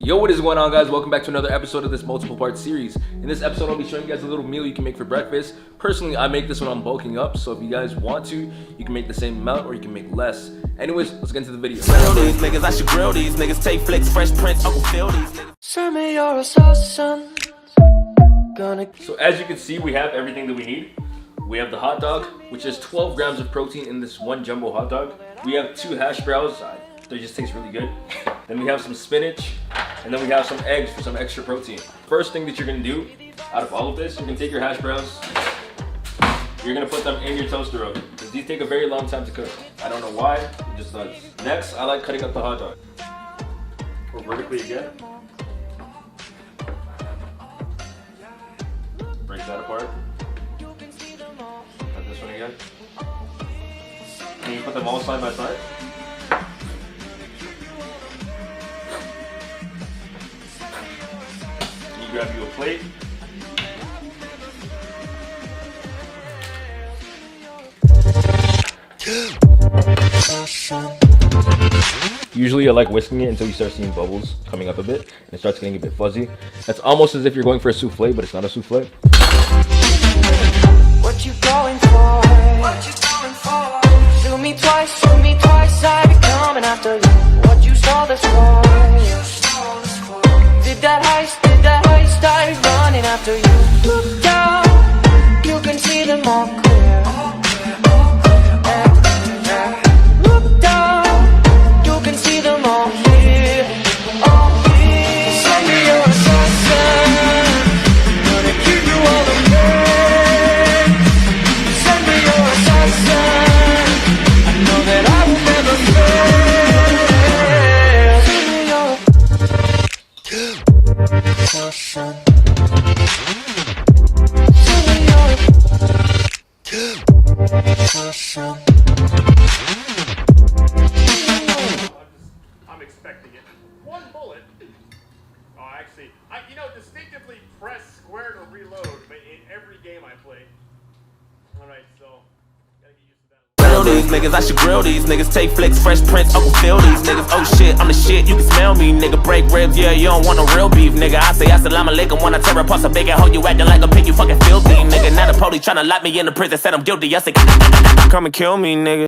Yo, what is going on, guys? Welcome back to another episode of this multiple part series. In this episode, I'll be showing you guys a little meal you can make for breakfast. Personally, I make this when I'm bulking up, so if you guys want to, you can make the same amount or you can make less. Anyways, let's get into the video. Grill these niggas, I should grill these niggas. Take flicks, Fresh Prince, Uncle Phil these niggas. Send me your assassin. So as you can see, we have everything that we need. We have the hot dog, which is 12 grams of protein in this one jumbo hot dog. We have 2 hash browns. They just taste really good. Then we have some spinach, and then we have some eggs for some extra protein. First thing that you're gonna do out of all of this, you're gonna take your hash browns, you're gonna put them in your toaster oven, because these take a very long time to cook. I don't know why, it just does. Next, I like cutting up the hot dog. Or vertically again. Break that apart. Cut this one again. And you put them all side by side. Grab you a plate. Usually I like whisking it until you start seeing bubbles coming up a bit and it starts getting a bit fuzzy. That's almost as if you're going for a souffle, but it's not a souffle. What you going for? What you going for? Do me twice, I be coming after you. What you saw this for? Did that heist, I was running after you. Look down, you can see them all clear. Look down, you can see them all here. All here. Send me your assassin, gonna keep you all the pain. Send me your assassin, I know that I will never fail. Send me your assassin. I'm expecting it. One bullet. Oh, actually, I distinctively press square to reload, but in every game I play. All right, so gotta get used to that. Grill these niggas, I should grill these niggas. Take flicks, Fresh Prince, Uncle Phil these niggas. Oh shit, I'm the shit, you can smell me, nigga. Break ribs, yeah, you don't want no real beef, nigga. I say assalamu alaikum when I tear apart a big hoe. You acting like a pig, you fucking filthy, nigga. Now the police tryna lock me in the prison, said I'm guilty. I say, come and kill me, nigga.